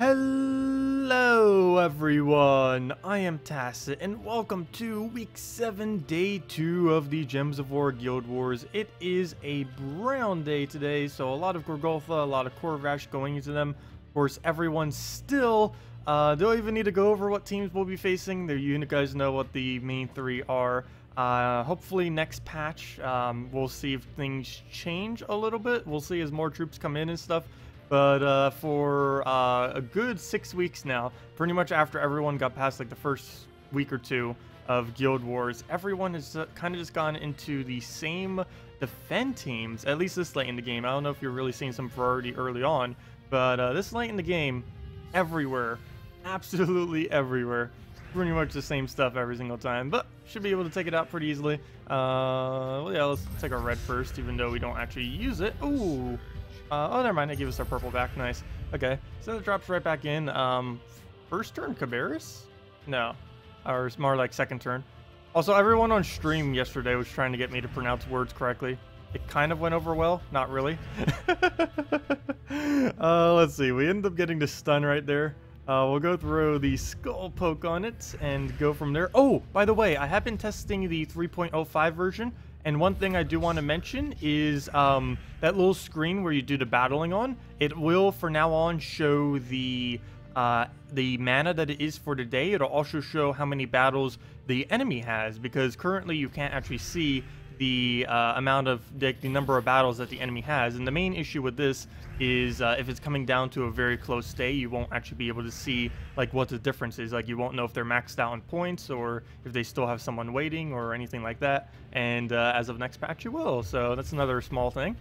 Hello everyone, I am Tacet and welcome to week 7, day 2 of the Gems of War Guild Wars. It is a brown day today, so a lot of Gorgotha, a lot of Corvash going into them. Of course, everyone still, don't even need to go over what teams we'll be facing. You guys know what the main three are. Hopefully next patch, we'll see if things change a little bit. We'll see as more troops come in and stuff. But for a good 6 weeks now, pretty much after everyone got past like the first week or two of Guild Wars, everyone has kind of just gone into the same defend teams, at least this late in the game. I don't know if you're really seeing some variety early on, but this late in the game, everywhere, absolutely everywhere, pretty much the same stuff every single time, but should be able to take it out pretty easily. Well, yeah, let's take our red first, even though we don't actually use it. Ooh. Oh, never mind. They gave us our purple back. Nice. Okay, so it drops right back in. First turn, Cabarrus? No. Or it's more like second turn. Also, everyone on stream yesterday was trying to get me to pronounce words correctly. It kind of went over well. Not really. Let's see. We ended up getting the stun right there. We'll go throw the skull poke on it and go from there. Oh, by the way, I have been testing the 3.05 version. And one thing I do want to mention is that little screen where you do the battling on, it will for now on show the mana that it is for the day. It'll also show how many battles the enemy has, because currently you can't actually see the amount of the number of battles that the enemy has. And the main issue with this is if it's coming down to a very close day, you won't actually be able to see like what the difference is. Like you won't know if they're maxed out on points or if they still have someone waiting or anything like that. And as of next patch you will. So that's another small thing.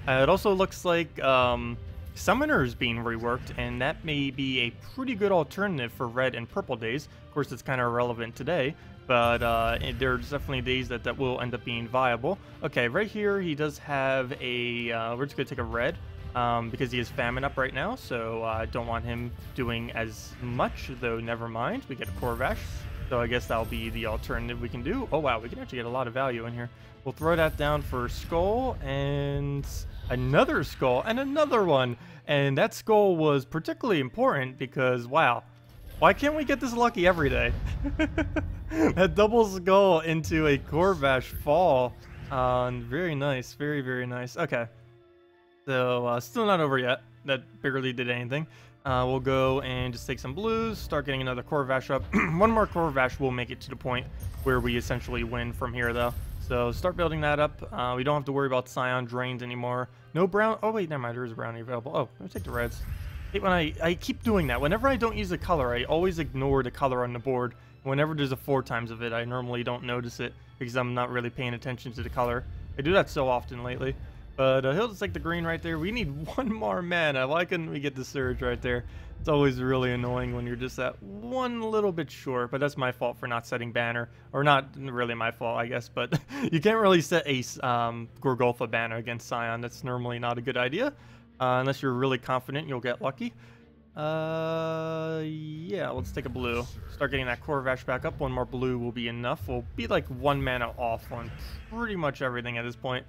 It also looks like Summoner is being reworked, and that may be a pretty good alternative for red and purple days. Of course, it's kind of irrelevant today, but there's definitely days that will end up being viable. Okay, right here he does have a, we're just going to take a red, because he has Famine up right now, so I don't want him doing as much, though never mind. We get a Corvash, so I guess that'll be the alternative we can do. Oh wow, we can actually get a lot of value in here. We'll throw that down for Skull, and another Skull, and another one. And that Skull was particularly important because, wow, why can't we get this lucky every day? That double Skull into a Corvash fall. Very nice, very, very nice. Okay, so still not over yet. That barely did anything. We'll go and just take some blues, start getting another Corvash up. One more Corvash will make it to the point where we essentially win from here, though. So start building that up. We don't have to worry about Psion drains anymore. No brown. Oh wait, never mind. There is a brownie available. Oh, let me take the reds. I hate when I keep doing that. Whenever I don't use a color, I always ignore the color on the board. Whenever there's a 4 times of it, I normally don't notice it because I'm not really paying attention to the color. I do that so often lately. But he'll just take the green right there. We need one more mana. Why couldn't we get the surge right there? It's always really annoying when you're just that one little bit short, but that's my fault for not setting banner. Or not really my fault, I guess, but you can't really set a Gorgotha banner against Psion. That's normally not a good idea, unless you're really confident you'll get lucky. Yeah, let's take a blue. Start getting that Corvash back up. One more blue will be enough. We'll be like 1 mana off on pretty much everything at this point.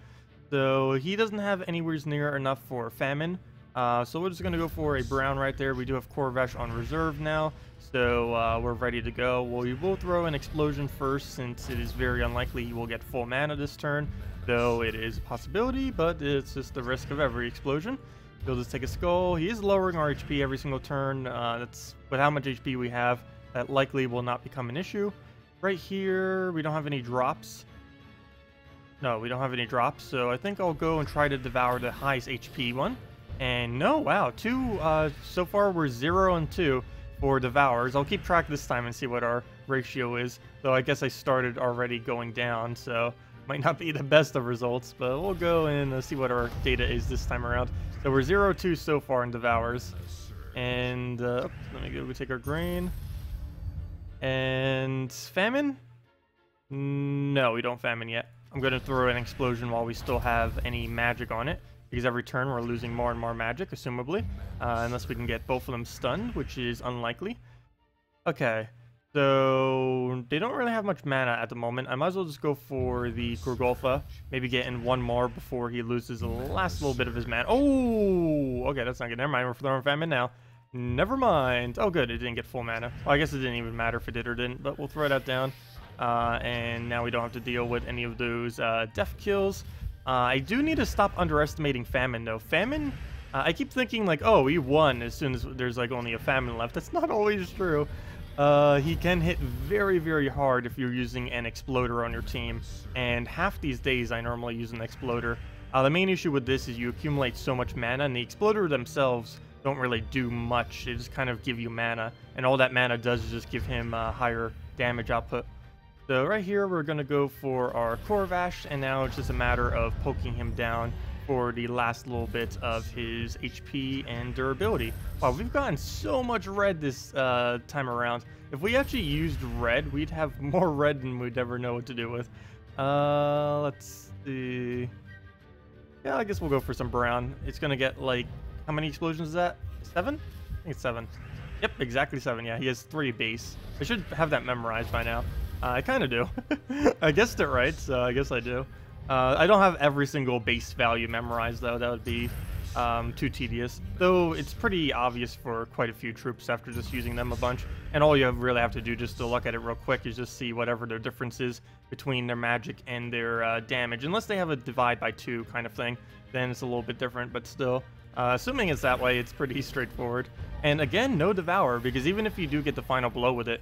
So he doesn't have anywhere near enough for Famine. So we're just going to go for a brown right there. We do have Corvash on reserve now, so we're ready to go. Well, we will throw an explosion first, since it is very unlikely he will get full mana this turn, though it is a possibility, but it's just the risk of every explosion. He'll just take a skull. He is lowering our HP every single turn. That's with how much HP we have, that likely will not become an issue. Right here, we don't have any drops. No, we don't have any drops, so I think I'll go and try to devour the highest HP one. And no, wow, so far we're 0 and 2 for devours. I'll keep track this time and see what our ratio is, though I guess I started already going down, so might not be the best of results, but we'll go and see what our data is this time around. So we're 0-2 so far in devours. And let me go take our grain. And Famine? No, we don't Famine yet. I'm going to throw an explosion while we still have any magic on it, because every turn we're losing more and more magic, assumably, unless we can get both of them stunned, which is unlikely. Okay, so they don't really have much mana at the moment. I might as well just go for the Gorgotha, maybe get in one more before he loses the last little bit of his mana. Oh, okay, that's not good. Never mind, we're throwing Famine now. Never mind. Oh, good. It didn't get full mana. Well, I guess it didn't even matter if it did or didn't, but we'll throw that down. And now we don't have to deal with any of those death kills. I do need to stop underestimating Famine, though. Famine, I keep thinking, like, oh, he won as soon as there's, like, only a Famine left. That's not always true. He can hit very, very hard if you're using an Exploder on your team. And half these days, I normally use an Exploder. The main issue with this is you accumulate so much mana, and the Exploder themselves don't really do much. They just kind of give you mana, and all that mana does is just give him higher damage output. So right here, we're going to go for our Corvash, and now it's just a matter of poking him down for the last little bit of his HP and durability. Wow, we've gotten so much red this time around. If we actually used red, we'd have more red than we'd ever know what to do with. Let's see. Yeah, I guess we'll go for some brown. It's going to get, like, how many explosions is that? 7? I think it's 7. Yep, exactly 7. Yeah, he has 3 base. I should have that memorized by now. I kind of do. I guessed it right, so I guess I do. I don't have every single base value memorized, though. That would be too tedious. Though it's pretty obvious for quite a few troops after just using them a bunch. And all you really have to do, just to look at it real quick, is just see whatever their difference is between their magic and their damage. Unless they have a divide by 2 kind of thing, then it's a little bit different, but still. Assuming it's that way, it's pretty straightforward. And again, no Devour, because even if you do get the final blow with it,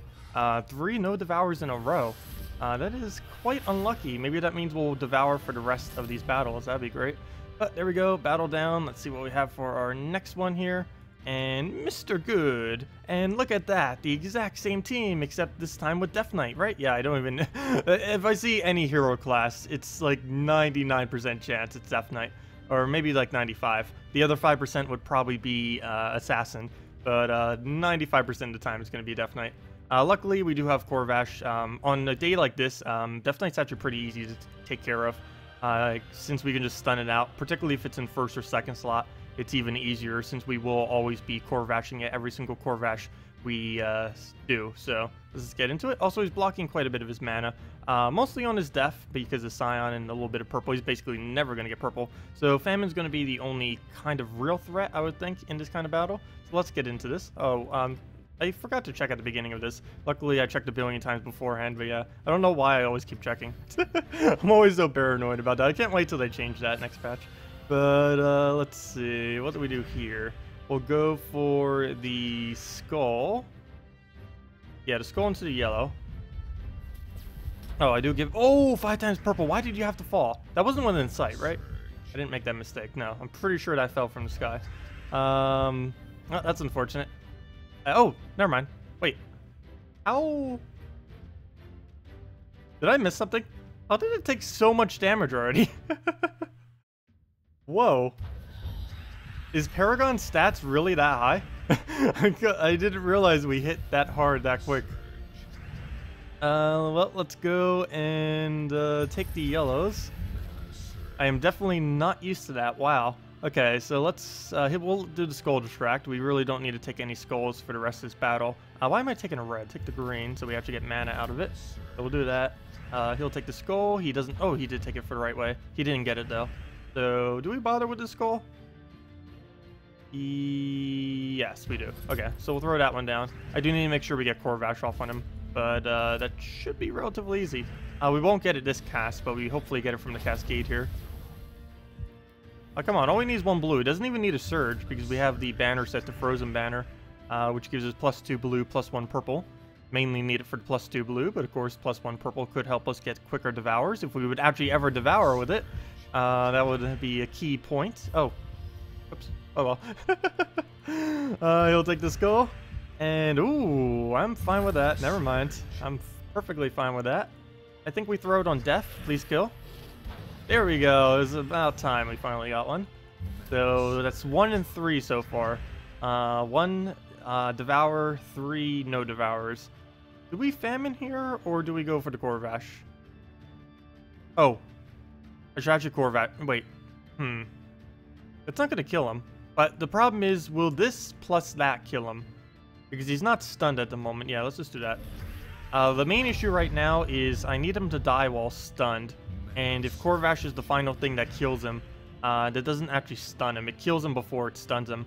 3 no Devours in a row. That is quite unlucky. Maybe that means we'll Devour for the rest of these battles. That'd be great. But there we go, battle down. Let's see what we have for our next one here. And Mr. Good. And look at that, the exact same team, except this time with Death Knight, right? Yeah, I don't even... if I see any hero class, it's like 99% chance it's Death Knight. Or maybe like 95. The other 5% would probably be Assassin, but 95% of the time it's going to be Death Knight. Luckily, we do have Corvash. On a day like this, Death Knight's actually pretty easy to take care of, since we can just stun it out, particularly if it's in first or second slot. It's even easier since we will always be Corvashing it every single Corvash we do. So let's get into it. Also, he's blocking quite a bit of his mana, mostly on his death because of Psion and a little bit of purple. He's basically never going to get purple. So Famine's going to be the only kind of real threat, I would think, in this kind of battle. So let's get into this. Oh, I forgot to check at the beginning of this. Luckily, I checked a billion times beforehand, but yeah, I don't know why I always keep checking. I'm always so paranoid about that. I can't wait till they change that next patch. But let's see, what do we do here? We'll go for the skull. Yeah, the skull into the yellow. Oh, I do give... Oh, 5 times purple. Why did you have to fall? That wasn't within sight, right? I didn't make that mistake. No, I'm pretty sure that fell from the sky. Oh, that's unfortunate. Oh, never mind. Wait. How... Did I miss something? How did it take so much damage already? Whoa. Is Paragon's stats really that high? I didn't realize we hit that hard that quick. Well, let's go and take the yellows. I am definitely not used to that. Wow. Okay, so let's we'll do the skull distract. We really don't need to take any skulls for the rest of this battle. Why am I taking a red? Take the green so we actually get mana out of it. So we'll do that. He'll take the skull. He doesn't... Oh, he did take it for the right way. He didn't get it, though. So, do we bother with the skull? Yes, we do. Okay, so we'll throw that one down. I do need to make sure we get Corvash off on him, but that should be relatively easy. We won't get it this cast, but we hopefully get it from the cascade here. Oh, come on, all we need is 1 blue. It doesn't even need a surge because we have the banner set to Frozen Banner, which gives us +2 blue, +1 purple. Mainly need it for the +2 blue, but of course +1 purple could help us get quicker Devours if we would actually ever Devour with it. That would be a key point. Oh, oops. Oh well. He'll take the skull, and ooh, I'm fine with that. Never mind. I'm perfectly fine with that. I think we throw it on death. Please kill. There we go. It's about time we finally got one. So that's 1 and 3 so far. 1 Devour, 3 no Devours. Do we Famine here, or do we go for the Corvash? Oh. I should actually Corvash. Wait. It's not going to kill him. But the problem is, will this plus that kill him? Because he's not stunned at the moment. Yeah, let's just do that. The main issue right now is I need him to die while stunned. And if Corvash is the final thing that kills him, that doesn't actually stun him. It kills him before it stuns him.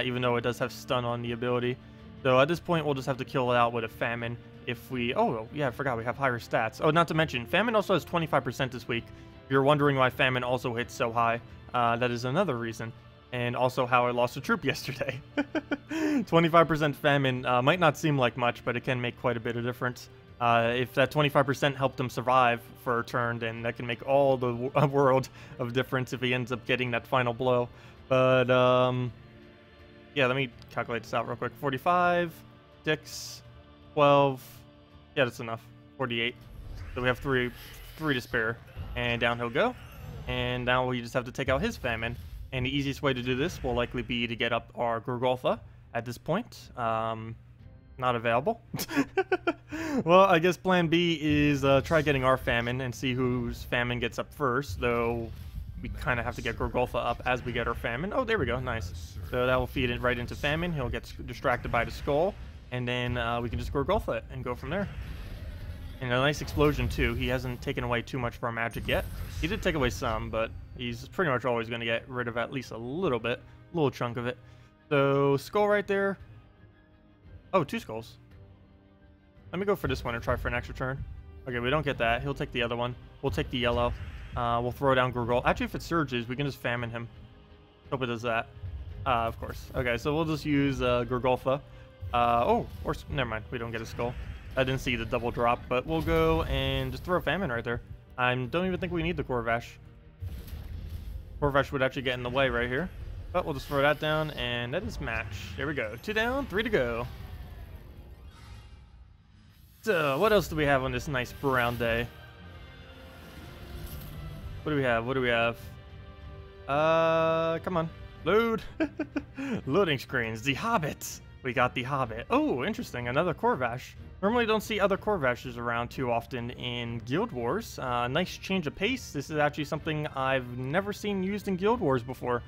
even though it does have stun on the ability. So at this point, we'll just have to kill it out with a Famine if we... Oh, yeah, I forgot we have higher stats. Oh, not to mention, Famine also has 25% this week. If you're wondering why Famine also hits so high, that is another reason. And also how I lost a troop yesterday. 25% Famine might not seem like much, but it can make quite a bit of difference. If that 25% helped him survive for a turn, then that can make all the world of difference if he ends up getting that final blow. But, yeah, let me calculate this out real quick. 45, 6, 12. Yeah, that's enough. 48. So we have three to spare. And down he'll go. And now we just have to take out his Famine. And the easiest way to do this will likely be to get up our Gorgotha at this point. Not available. Well, I guess plan B is try getting our Famine and see whose Famine gets up first, though we kind of have to get Gorgotha up as we get our Famine. Oh, there we go. Nice. So that will feed it right into Famine. He'll get distracted by the skull, and then we can just Gorgotha it and go from there. And a nice explosion, too. He hasn't taken away too much of our magic yet. He did take away some, but he's pretty much always going to get rid of at least a little bit. A little chunk of it. So, skull right there. Oh, 2 skulls. Let me go for this one and try for an extra turn. Okay, we don't get that. He'll take the other one. We'll take the yellow. We'll throw down Gorgotha. Actually, if it surges, we can just Famine him. Hope it does that. Of course. Okay, so we'll just use Gorgotha. Oh, or never mind. We don't get a skull. I didn't see the double drop, but we'll go and just throw a Famine right there. I don't even think we need the Corvash. Corvash would actually get in the way right here. But we'll just throw that down, and that is match. There we go. 2 down, 3 to go. So, what else do we have on this nice brown day? What do we have? What do we have? Come on. Load. Loading screens. The Hobbit. We got the Hobbit. Oh, interesting. Another Corvash. Normally don't see other Corvashes around too often in Guild Wars. Nice change of pace. This is actually something I've never seen used in Guild Wars before.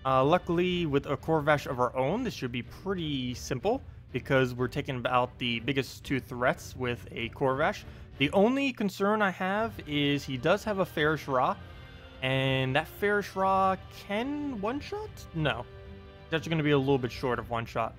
Luckily, with a Corvash of our own, this should be pretty simple because we're taking out the biggest 2 threats with a Corvash. The only concern I have is he does have a Fairish Ra, and that Fairish Ra can one-shot? No. It's actually going to be a little bit short of one-shot.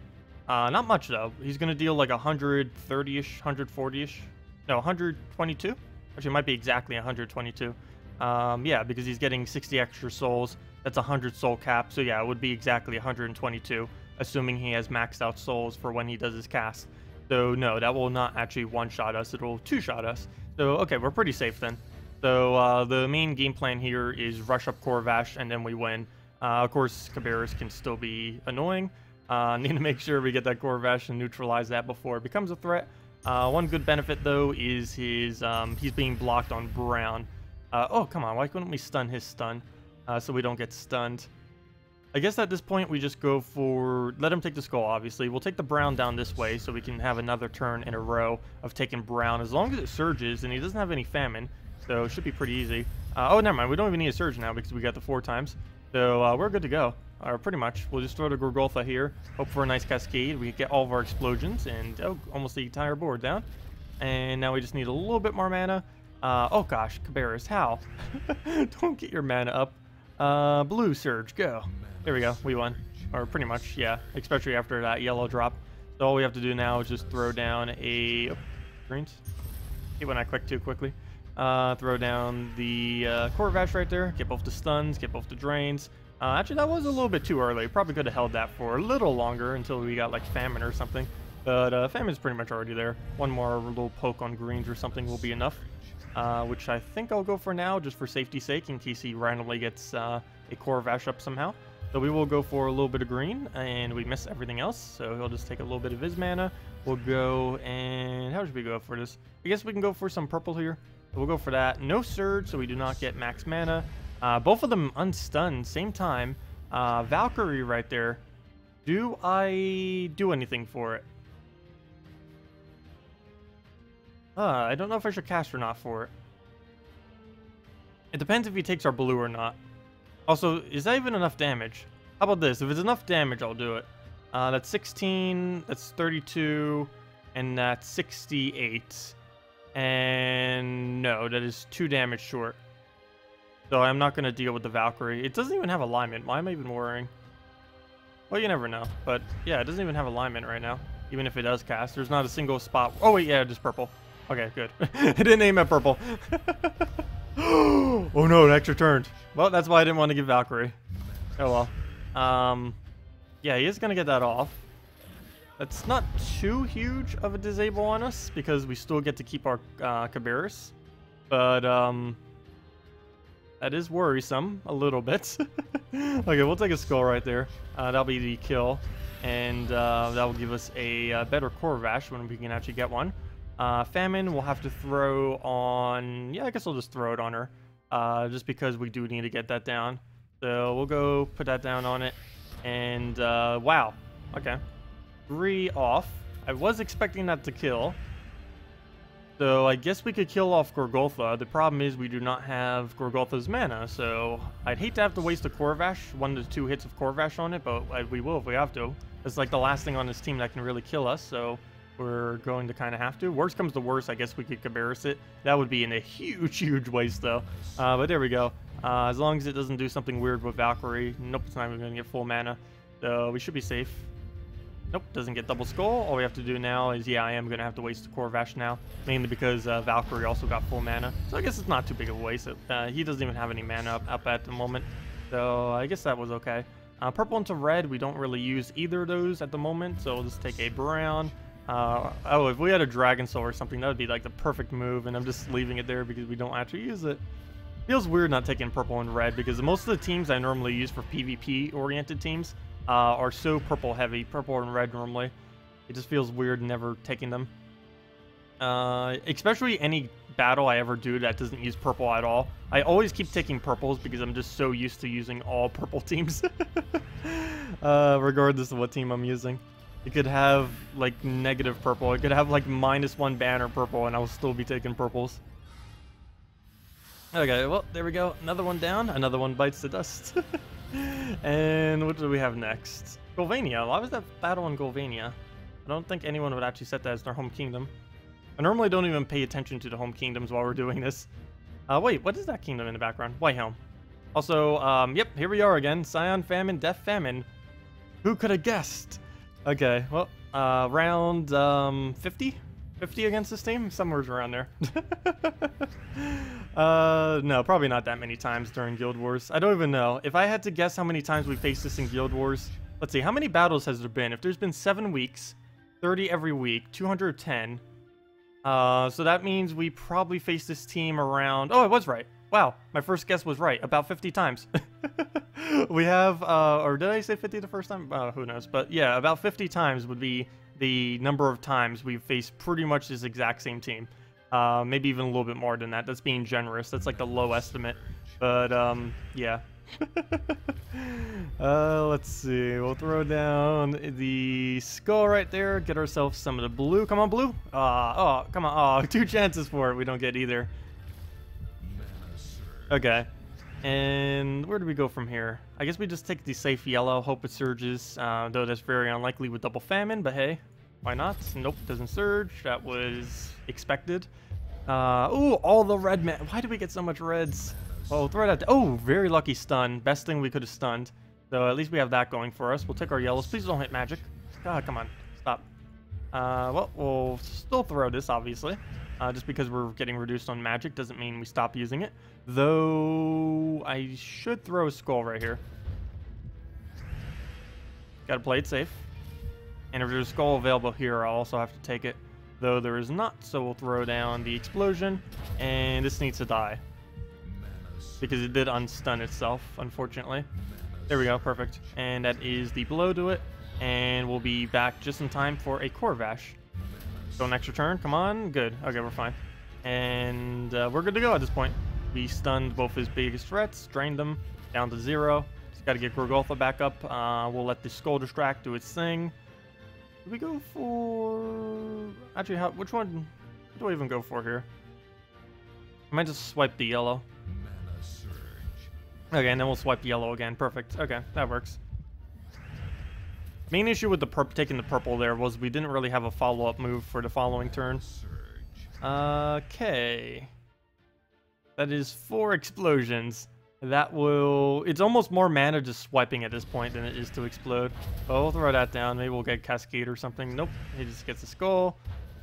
Not much, though. He's going to deal like 130-ish, 140-ish. No, 122? Actually, it might be exactly 122. Yeah, because he's getting 60 extra souls. That's a 100 soul cap, so yeah, it would be exactly 122, assuming he has maxed out souls for when he does his cast. So no, that will not actually one-shot us, it'll 2-shot us. So okay, we're pretty safe then. So the main game plan here is rush up Corvash and then we win. Of course, Cabarrus can still be annoying. Need to make sure we get that Corvash and neutralize that before it becomes a threat. One good benefit though is his he's being blocked on brown. Oh, come on, why couldn't we stun his stun so we don't get stunned? I guess at this point we just go for... Let him take the skull, obviously. We'll take the brown down this way so we can have another turn in a row of taking brown. As long as it surges and he doesn't have any Famine, so it should be pretty easy. Oh, never mind. We don't even need a surge now because we got the 4 times. So we're good to go. Pretty much. We'll just throw the Gorgotha here. Hope for a nice cascade. We get all of our explosions and almost the entire board down. And now we just need a little bit more mana. Oh gosh, Cabarrus, how? Don't get your mana up. Blue surge, go. There we go, we won. Or pretty much, yeah. Especially after that yellow drop. So all we have to do now is just throw down a... Oh, greens. Hate when I click too quickly. Throw down the Corvash right there. Get both the stuns, get both the drains. Actually, that was a little bit too early. Probably could have held that for a little longer until we got like Famine or something. But Famine's pretty much already there. One more little poke on greens or something will be enough. Which I think I'll go for now, just for safety's sake, in case he randomly gets a Corvash up somehow. So we will go for a little bit of green, and we miss everything else, so he'll just take a little bit of his mana. We'll go, and how should we go for this? I guess we can go for some purple here. We'll go for that. No surge, so we do not get max mana. Both of them unstunned, same time. Valkyrie right there. Do I do anything for it? I don't know if I should cast or not for it. It depends if he takes our blue or not. Also, is that even enough damage? How about this? If it's enough damage, I'll do it. That's 16, that's 32, and that's 68. And no, that is 2 damage short. So I'm not going to deal with the Valkyrie. It doesn't even have alignment. Why am I even worrying? Well, you never know. But yeah, it doesn't even have alignment right now. Even if it does cast, there's not a single spot. Oh wait, yeah, just purple. Okay, good. It didn't aim at purple. Oh no, it extra turned. Well, that's why I didn't want to give Valkyrie. Oh well. Yeah, he is gonna get that off. That's not too huge of a disable on us because we still get to keep our Cabarrus. But that is worrisome a little bit. Okay, we'll take a skull right there. That'll be the kill. And that will give us a better Corvash when we can actually get one. Famine we'll have to throw on... Yeah, I guess I'll just throw it on her. Just because we do need to get that down. So we'll go put that down on it. And wow. Okay. 3 off. I was expecting that to kill. So I guess we could kill off Gorgotha. The problem is we do not have Gorgotha's mana, so I'd hate to have to waste a Corvash, 1 to 2 hits of Corvash on it, but we will if we have to. It's like the last thing on this team that can really kill us, so we're going to kind of have to. Worst comes to worst, I guess we could Cabarrus it. That would be in a huge waste though. But there we go. As long as it doesn't do something weird with Valkyrie. Nope, it's not even going to get full mana. So we should be safe. Nope, doesn't get double skull. All we have to do now is, yeah, I am going to have to waste the Corvash now. Mainly because Valkyrie also got full mana. So I guess it's not too big of a waste. He doesn't even have any mana up at the moment. So I guess that was okay. Purple into red, we don't really use either of those at the moment. So we'll just take a brown. Oh, if we had a Dragon Soul or something, that would be like the perfect move. And I'm just leaving it there because we don't actually use it. Feels weird not taking purple and red because most of the teams I normally use for PvP-oriented teams are so purple heavy, purple and red normally. It just feels weird never taking them. Especially any battle I ever do that doesn't use purple at all. I always keep taking purples because I'm just so used to using all purple teams. Regardless of what team I'm using. It could have like negative purple. It could have like -1 banner purple and I'll still be taking purples. Okay, well, there we go. Another one down. Another one bites the dust. And what do we have next? Golvania. Why was that battle in Golvania? I don't think anyone would actually set that as their home kingdom. I normally don't even pay attention to the home kingdoms while we're doing this. Wait, what is that kingdom in the background? Whitehelm. Also, yep, here we are again. Scion Famine, Death Famine. Who could have guessed? Okay, well, round 50? 50 against this team? Somewhere around there. No, probably not that many times during Guild Wars. I don't even know. If I had to guess how many times we faced this in Guild Wars, let's see, how many battles has there been? If there's been 7 weeks, 30 every week, 210. So that means we probably faced this team around... Oh, I was right. Wow, my first guess was right. About 50 times. We have, or did I say 50 the first time? Who knows? But yeah, about 50 times would be the number of times we've faced pretty much this exact same team. Maybe even a little bit more than that. That's being generous. That's like the low estimate. But, yeah. Let's see. We'll throw down the skull right there. Get ourselves some of the blue. Come on, blue. Oh, come on. Oh, 2 chances for it. We don't get either. Okay. And where do we go from here? I guess we just take the safe yellow, hope it surges, though that's very unlikely with double famine, but hey, why not? Nope, doesn't surge. That was expected. Ooh, all the red man. Why did we get so much reds? Oh, throw that. Oh, very lucky stun. Best thing we could have stunned. So at least we have that going for us. We'll take our yellows. Please don't hit magic. God, come on. Stop. Well, we'll still throw this, obviously. Just because we're getting reduced on magic doesn't mean we stop using it. Though, I should throw a skull right here. Gotta play it safe. And if there's a skull available here, I'll also have to take it. Though there is not, so we'll throw down the explosion. And this needs to die. Because it did unstun itself, unfortunately. There we go, perfect. And that is the blow to it. And we'll be back just in time for a Corvash. So an extra turn, come on, good. Okay, we're fine. And we're good to go at this point. We stunned both his biggest threats, drained them down to 0. Just gotta get Gorgotha back up. We'll let the Skull Distract do its thing. Do we go for... Actually, which one do I even go for here? I might just swipe the yellow. Okay, and then we'll swipe yellow again. Perfect. Okay, that works. Main issue with the taking the purple there was we didn't really have a follow-up move for the following turn. Okay. That is 4 explosions. That will... It's almost more mana just swiping at this point than it is to explode. But we'll throw that down. Maybe we'll get Cascade or something. Nope. He just gets a skull.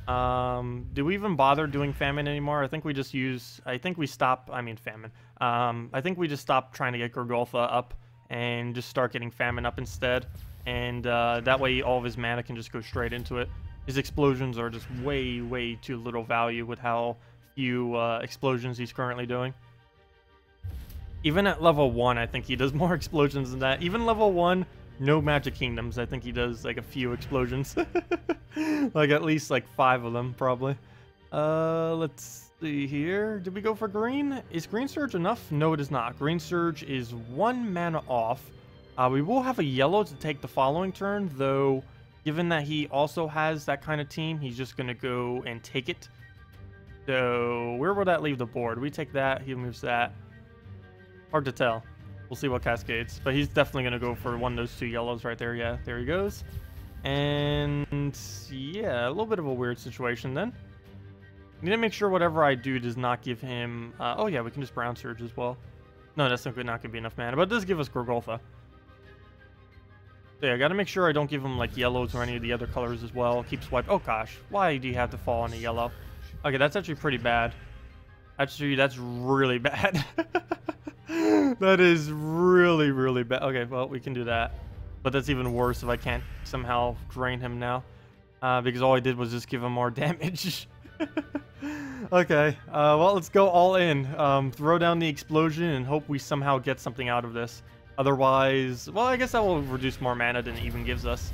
Do we even bother doing Famine anymore? I think we just use... I think we stop... I mean Famine. I think we just stop trying to get Gorgotha up and just start getting Famine up instead. And that way all of his mana can just go straight into it. His explosions are just way, way too little value with how few explosions he's currently doing. Even at level 1, I think he does more explosions than that. Even level 1, no Magic Kingdoms, I think he does like a few explosions. Like at least like 5 of them, probably. Let's see here. Did we go for green? Is Green Surge enough? No, it is not. Green Surge is 1 mana off. We will have a yellow to take the following turn, though given that he also has that kind of team, he's just going to go and take it. So where will that leave the board? We take that, he moves that. Hard to tell. We'll see what cascades. But he's definitely going to go for one of those 2 yellows right there. Yeah, there he goes. And yeah, a little bit of a weird situation then. Need to make sure whatever I do does not give him... oh yeah, we can just Brown Surge as well. No, that's not going to be enough mana. But it does give us Gorgotha. So yeah, I got to make sure I don't give him like yellows or any of the other colors as well. Keep swipe. Oh gosh, why do you have to fall on a yellow? Okay, that's actually pretty bad. Actually, that's really bad. That is really, really bad. Okay, well, we can do that. But that's even worse if I can't somehow drain him now. Because all I did was just give him more damage. Okay, well, let's go all in. Throw down the explosion and hope we somehow get something out of this. Otherwise, well, I guess that will reduce more mana than it even gives us.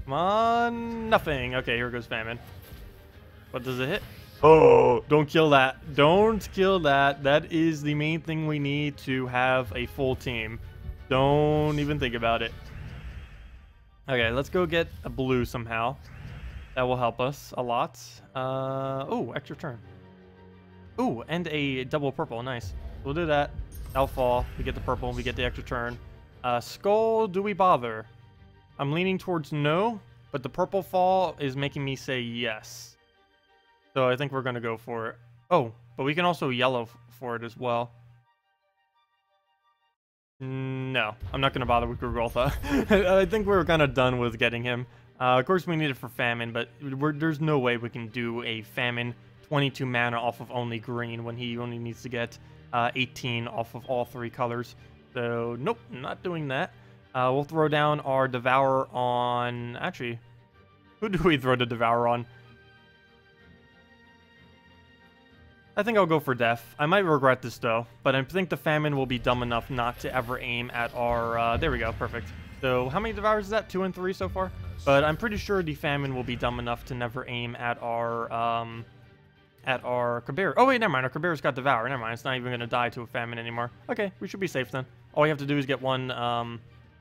Come on, nothing. Okay, here goes Famine. What does it hit? Oh, don't kill that. Don't kill that. That is the main thing we need to have a full team. Don't even think about it. Okay, let's go get a blue somehow. That will help us a lot. Oh, extra turn. Oh, and a double purple. Nice. We'll do that. That'll fall. We get the purple. We get the extra turn. Skull, do we bother? I'm leaning towards no, but the purple fall is making me say yes. So I think we're going to go for it. Oh, but we can also yellow for it as well. No, I'm not going to bother with Gorgotha. I think we're kind of done with getting him. Of course, we need it for Famine, but there's no way we can do a Famine 22 mana off of only green when he only needs to get 18 off of all 3 colors. So, nope, not doing that. We'll throw down our Devour on... Actually, who do we throw the Devour on? I think I'll go for Death. I might regret this, though, but I think the Famine will be dumb enough not to ever aim at our... there we go, perfect. So, how many Devours is that? 2 and 3 so far? But I'm pretty sure the Famine will be dumb enough to never aim at our Kabir. Oh, wait, never mind. Our Kabir's got Devour. Never mind. It's not even going to die to a Famine anymore. Okay, we should be safe then. All we have to do is get one...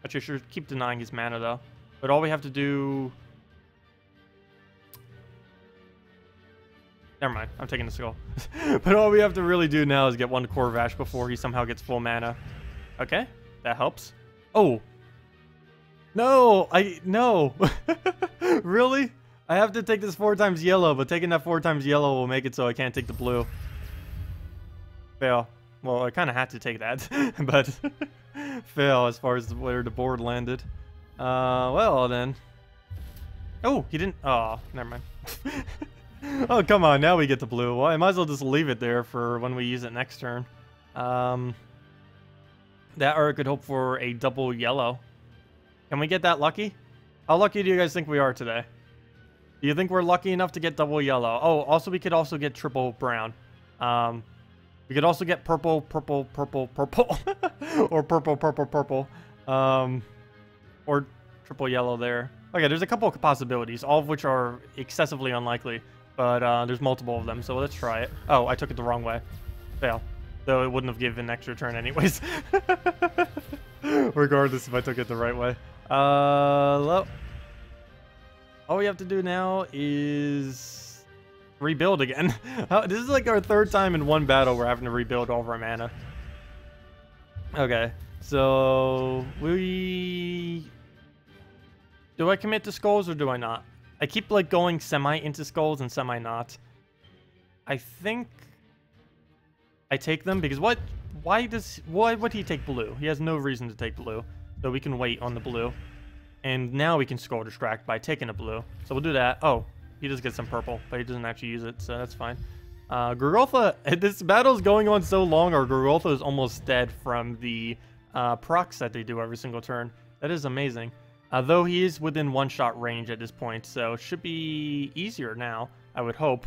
Actually, sure, keep denying his mana, though. But all we have to do... Never mind. I'm taking the skull. But all we have to really do now is get one Corvash before he somehow gets full mana. Okay, that helps. Oh. No, no. Really? I have to take this 4 times yellow, but taking that 4 times yellow will make it so I can't take the blue. Fail. Well, I kind of had to take that, but fail as far as where the board landed. Well then. Oh, he didn't. Oh, never mind. Oh, come on. Now we get the blue. Well, I might as well just leave it there for when we use it next turn. That or I could hope for a double yellow. Can we get that lucky? How lucky do you guys think we are today? Do you think we're lucky enough to get double yellow? Oh, also we could also get triple brown. We could also get purple, purple, purple, purple. Or purple, purple, purple. Or triple yellow there. Okay, there's a couple of possibilities, all of which are excessively unlikely. But there's multiple of them, so let's try it. Oh, I took it the wrong way. Fail. Though it wouldn't have given an extra turn anyways. Regardless if I took it the right way. All we have to do now is rebuild again. This is like our 3rd time in one battle we're having to rebuild all of our mana. Okay, so do I commit to skulls or do I not? I keep like going semi into skulls and semi not. I think I take them because what why would he take blue? He has no reason to take blue. So we can wait on the blue. And now we can scroll distract by taking a blue. So we'll do that. Oh, he does get some purple, but he doesn't actually use it, so that's fine. Gorgotha, this battle's going on so long, our Gorgotha is almost dead from the procs that they do every single turn. That is amazing. Though he is within one-shot range at this point, so it should be easier now, I would hope.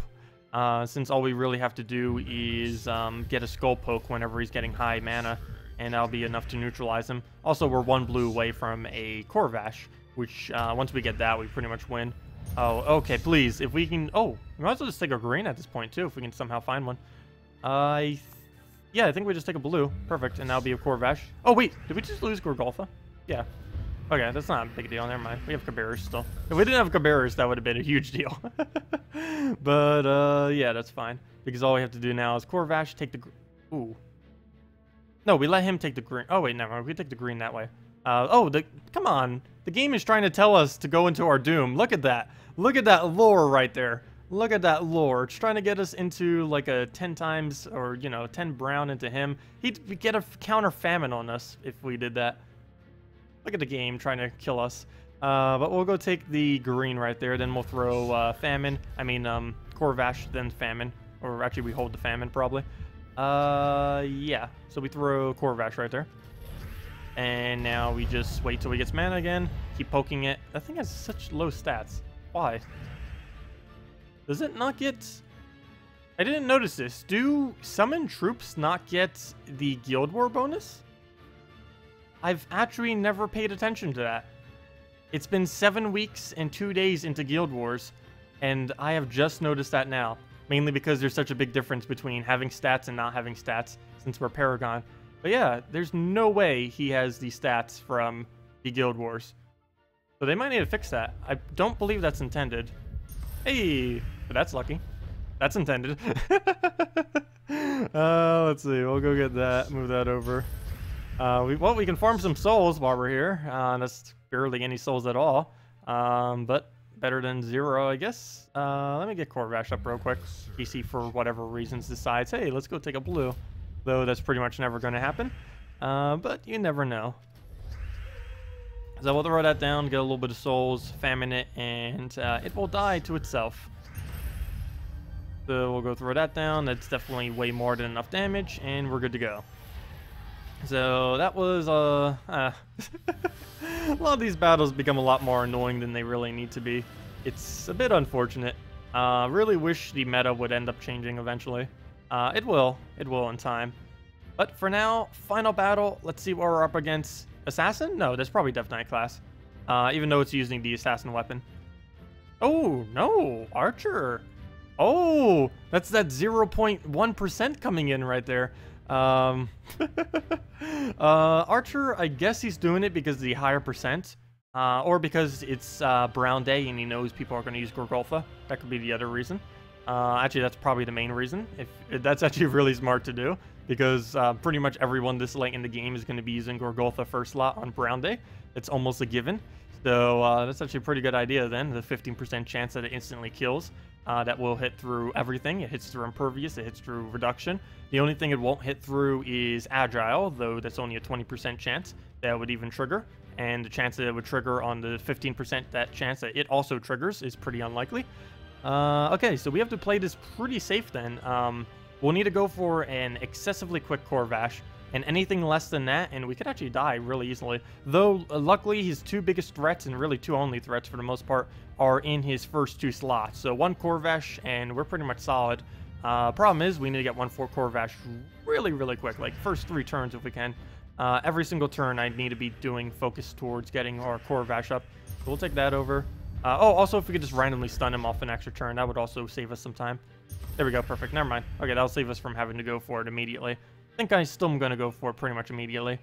Since all we really have to do is get a Skull Poke whenever he's getting high mana, and that'll be enough to neutralize him. Also, we're 1 blue away from a Corvash, which once we get that, we pretty much win. Oh, okay, please, if we can... Oh, we might as well just take a green at this point, too, if we can somehow find one. Yeah, I think we just take a blue. Perfect, and that'll be a Corvash. Oh, wait, did we just lose Gorgotha? Yeah. Okay, that's not a big deal. Never mind. We have Cabarrus still. If we didn't have Cabarrus, that would have been a huge deal. But, yeah, that's fine. Because all we have to do now is Corvash, take the... Ooh. No, we let him take the green. Oh, wait, never mind. We take the green that way. Come on. The game is trying to tell us to go into our doom. Look at that. Look at that lore right there. Look at that lore. It's trying to get us into, like, a 10 times, or, you know, 10 brown into him. He'd get a counter famine on us if we did that. Look at the game trying to kill us. But we'll go take the green right there. Then we'll throw famine. I mean, Corvash, then famine. Or actually, we hold the famine, probably. Yeah. So we throw Corvash right there. And now we just wait till he gets mana again. Keep poking it. That thing has such low stats. Why? Does it not get... I didn't notice this. Do summon troops not get the Guild War bonus? I've actually never paid attention to that. It's been 7 weeks and 2 days into Guild Wars, and I have just noticed that now. Mainly because there's such a big difference between having stats and not having stats, since we're Paragon. But yeah, there's no way he has the stats from the Guild Wars. So they might need to fix that. I don't believe that's intended. Hey, but that's lucky. That's intended. Let's see. We'll go get that. Move that over. Well, we can farm some souls while we're here. That's barely any souls at all. But better than 0, I guess. Let me get Corvash up real quick. PC, for whatever reasons, decides, hey, let's go take a blue. Though that's pretty much never going to happen. But you never know. So we'll throw that down, get a little bit of souls, famine it, and it will die to itself. So we'll go throw that down. That's definitely way more than enough damage, and we're good to go. So that was, a lot of these battles become a lot more annoying than they really need to be. It's a bit unfortunate. Really wish the meta would end up changing eventually. It will in time. But for now, final battle. Let's see what we're up against. Assassin? No, that's probably Death Knight class. Even though it's using the assassin weapon. Oh, no, Archer. Oh, that's that 0.1% coming in right there. Archer, I guess he's doing it because of the higher percent. Or because it's Brown Day and he knows people are going to use Gorgotha. That could be the other reason. Actually, that's probably the main reason. If that's actually really smart to do, because pretty much everyone this late in the game is going to be using Gorgotha first slot on Brown Day. It's almost a given. So that's actually a pretty good idea then. The 15% chance that it instantly kills. That will hit through everything. It hits through Impervious. It hits through Reduction. The only thing it won't hit through is Agile, though that's only a 20% chance that would even trigger. And the chance that it would trigger on the 15% that chance that it also triggers is pretty unlikely. Okay, so we have to play this pretty safe then. We'll need to go for an excessively quick Corvash, and anything less than that, and we could actually die really easily. Though, luckily, his 2 biggest threats, and really 2 only threats for the most part, are in his first 2 slots. So 1 Corvash, and we're pretty much solid. Problem is, we need to get 1/4 Corvash really, really quick, like first 3 turns if we can. Every single turn, I need to be doing focus towards getting our Corvash up. So we'll take that over. Also, if we could just randomly stun him off an extra turn, that would also save us some time. There we go, perfect. Never mind. Okay, that'll save us from having to go for it immediately. I think I still am going to go for it pretty much immediately.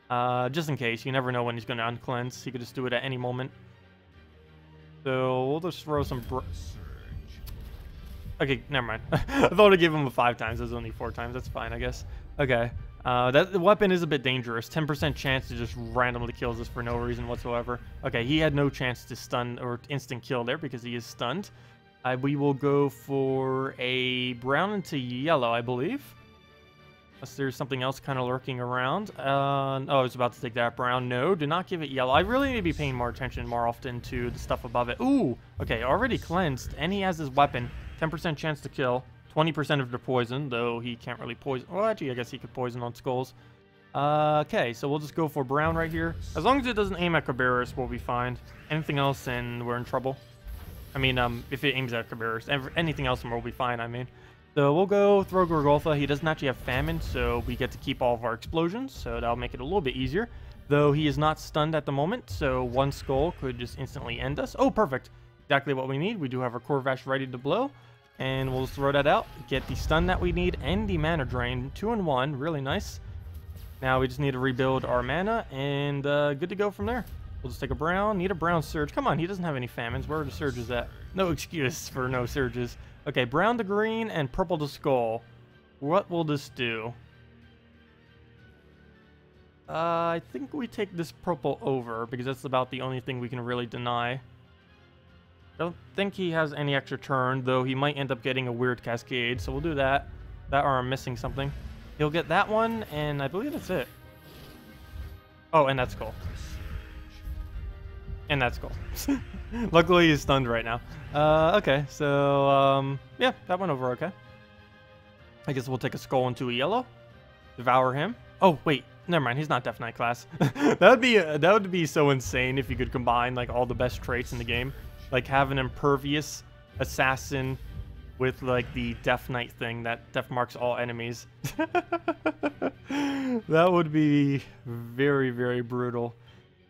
Just in case. You never know when he's going to uncleanse. He could just do it at any moment. So, we'll just throw some... Okay, never mind. I thought I gave him a 5 times. There's only 4 times. That's fine, I guess. Okay. The weapon is a bit dangerous. 10% chance to just randomly kills us for no reason whatsoever. Okay, he had no chance to stun or instant kill there because he is stunned. We will go for a brown into yellow, I believe. Unless there's something else kind of lurking around. Oh, I was about to take that brown. No, do not give it yellow. I really need to be paying more attention more often to the stuff above it. Ooh, okay, already cleansed. And he has his weapon. 10% chance to kill. 20% of the poison, though he can't really poison. Well, actually, I guess he could poison on skulls. Okay, so we'll just go for brown right here. As long as it doesn't aim at Cabarrus, we'll be fine. Anything else, and we're in trouble. I mean, if it aims at Cabarrus, anything else, and we'll be fine, I mean. So we'll go throw Gorgotha. He doesn't actually have Famine, so we get to keep all of our explosions, so that'll make it a little bit easier. Though he is not stunned at the moment, so one skull could just instantly end us. Oh, perfect. Exactly what we need. We do have our Corvash ready to blow, and we'll just throw that out. Get the stun that we need and the mana drain. 2 in 1. Really nice. Now we just need to rebuild our mana, and good to go from there. We'll just take a brown. Need a brown surge. Come on, he doesn't have any famines. Where are the surges at? No excuse for no surges. Okay, brown to green and purple to skull. What will this do? I think we take this purple over, because that's about the only thing we can really deny. I don't think he has any extra turn, though he might end up getting a weird cascade, so we'll do that. That, or I'm missing something. He'll get that one, and I believe that's it. Oh, and that's cool. And that's cool. Luckily, he's stunned right now. Okay, so, yeah, that went over okay. I guess we'll take a skull into a yellow. Devour him. Oh, wait. Never mind, he's not Death Knight class. that would be so insane if you could combine, like, all the best traits in the game. Like, have an impervious assassin with, like, the Death Knight thing that death marks all enemies. That would be very, very brutal.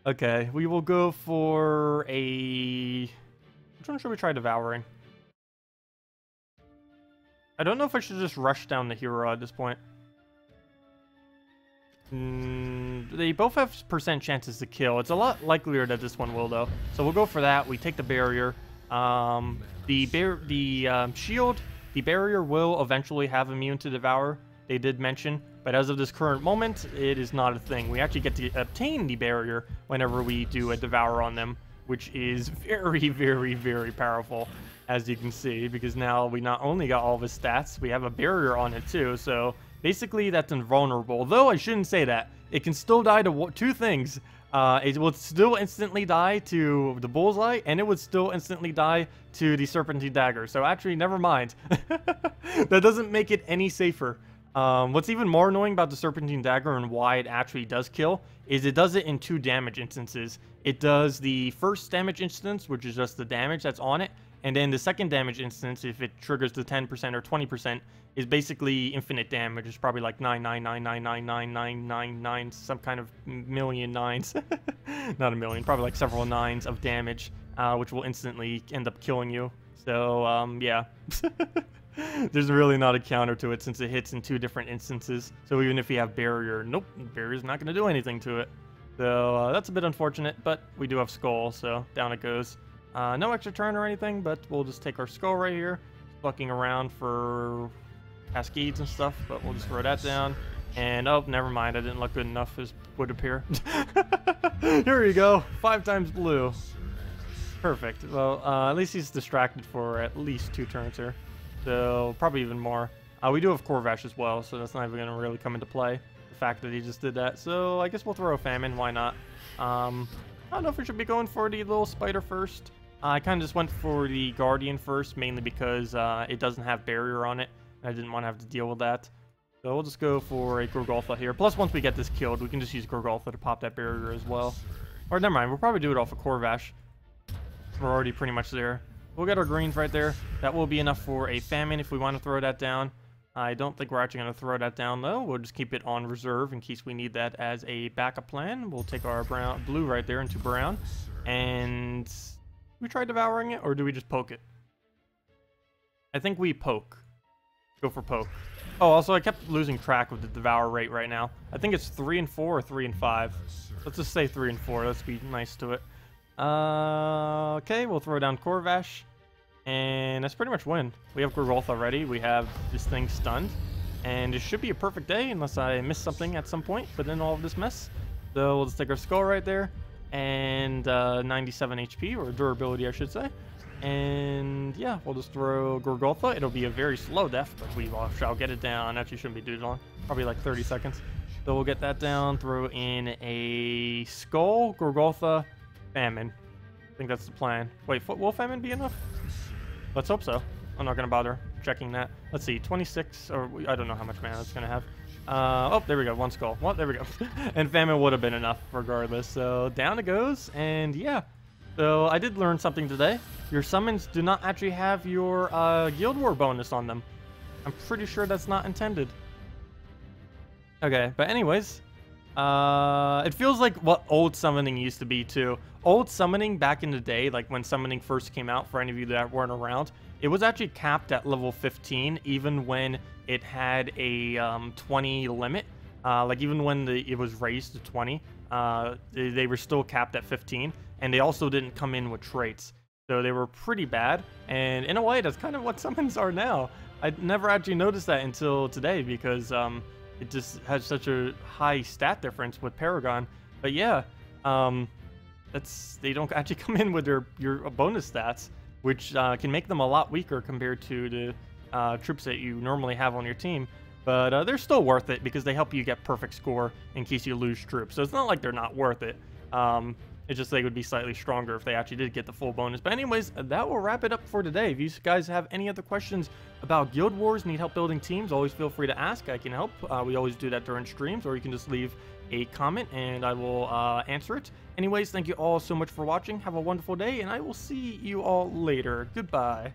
Okay, we will go for a... Which one should we try devouring? I don't know if I should just rush down the hero at this point. They both have percent chances to kill. It's a lot likelier that this one will, though. So we'll go for that. We take the barrier. Shield, the barrier will eventually have immune to devour. They did mention, but as of this current moment, it is not a thing. We actually get to obtain the barrier whenever we do a devour on them, which is very, very, very powerful, as you can see, because now we not only got all of his stats, we have a barrier on it too. So basically, that's invulnerable. Though I shouldn't say that. It can still die to two things. It will still instantly die to the bullseye, and it would still instantly die to the serpentine dagger. So actually, never mind. That doesn't make it any safer. What's even more annoying about the serpentine dagger and why it actually does kill is it does it in 2 damage instances. It does the first damage instance, which is just the damage that's on it, and then the second damage instance, if it triggers the 10% or 20%, is basically infinite damage. It's probably like 999999999, some kind of million nines. Not a million, probably like several nines of damage, which will instantly end up killing you. So, yeah. There's really not a counter to it since it hits in 2 different instances. So even if you have barrier, nope, barrier's not going to do anything to it. So that's a bit unfortunate, but we do have skull, so down it goes. No extra turn or anything, but we'll just take our skull right here. Looking around for cascades and stuff, but we'll just throw that down. And, oh, never mind, I didn't look good enough, as would appear. Here you go, 5 times blue. Perfect. Well, at least he's distracted for at least 2 turns here. So, probably even more. We do have Corvash as well, so that's not even going to really come into play, the fact that he just did that. So, I guess we'll throw a Famine, why not? I don't know if we should be going for the little spider first. I kind of just went for the Guardian first, mainly because it doesn't have barrier on it. I didn't want to have to deal with that. So we'll just go for a Gorgotha here. Plus, once we get this killed, we can just use Gorgotha to pop that barrier as well. Or, never mind, we'll probably do it off of Corvash. We're already pretty much there. We'll get our greens right there. That will be enough for a Famine if we want to throw that down. I don't think we're actually going to throw that down, though. We'll just keep it on reserve in case we need that as a backup plan. We'll take our blue right there into brown. And we try devouring it, or do we just poke it? I think we poke. Go for poke. Oh, also, I kept losing track of the devour rate right now. I think it's 3 and 4 or 3 and 5. Let's just say 3 and 4. Let's be nice to it. Okay, we'll throw down Corvash. And that's pretty much win. We have Gorgotha ready. We have this thing stunned. And it should be a perfect day unless I miss something at some point within all of this mess. So we'll just take our skull right there. And 97 HP, or durability, I should say. And And yeah, we'll just throw Gorgotha. It'll be a very slow death, but we shall get it down. Actually, shouldn't be too long. Probably like 30 seconds. So we'll get that down, throw in a Skull, Gorgotha, Famine. I think that's the plan. Wait, will Famine be enough? Let's hope so. I'm not going to bother checking that. Let's see, 26, or I don't know how much mana that's going to have. Oh, there we go, 1 Skull. What? There we go. And Famine would have been enough regardless. So down it goes, and yeah. So I did learn something today. Your summons do not actually have your Guild War bonus on them. I'm pretty sure that's not intended. Okay, but anyways, it feels like what old summoning used to be too. Old summoning back in the day, like when summoning first came out, for any of you that weren't around, it was actually capped at level 15, even when it had a 20 limit. Like even when it was raised to 20, they were still capped at 15, and they also didn't come in with traits. So they were pretty bad, and in a way, that's kind of what summons are now. I never actually noticed that until today, because it just has such a high stat difference with Paragon. But yeah, they don't actually come in with your bonus stats, which can make them a lot weaker compared to the troops that you normally have on your team. But they're still worth it because they help you get perfect score in case you lose troops. So it's not like they're not worth it. It's just they would be slightly stronger if they actually did get the full bonus. But anyways, that will wrap it up for today. If you guys have any other questions about Guild Wars, need help building teams, always feel free to ask. I can help. We always do that during streams, or you can just leave a comment and I will answer it. Anyways, thank you all so much for watching. Have a wonderful day, and I will see you all later. Goodbye.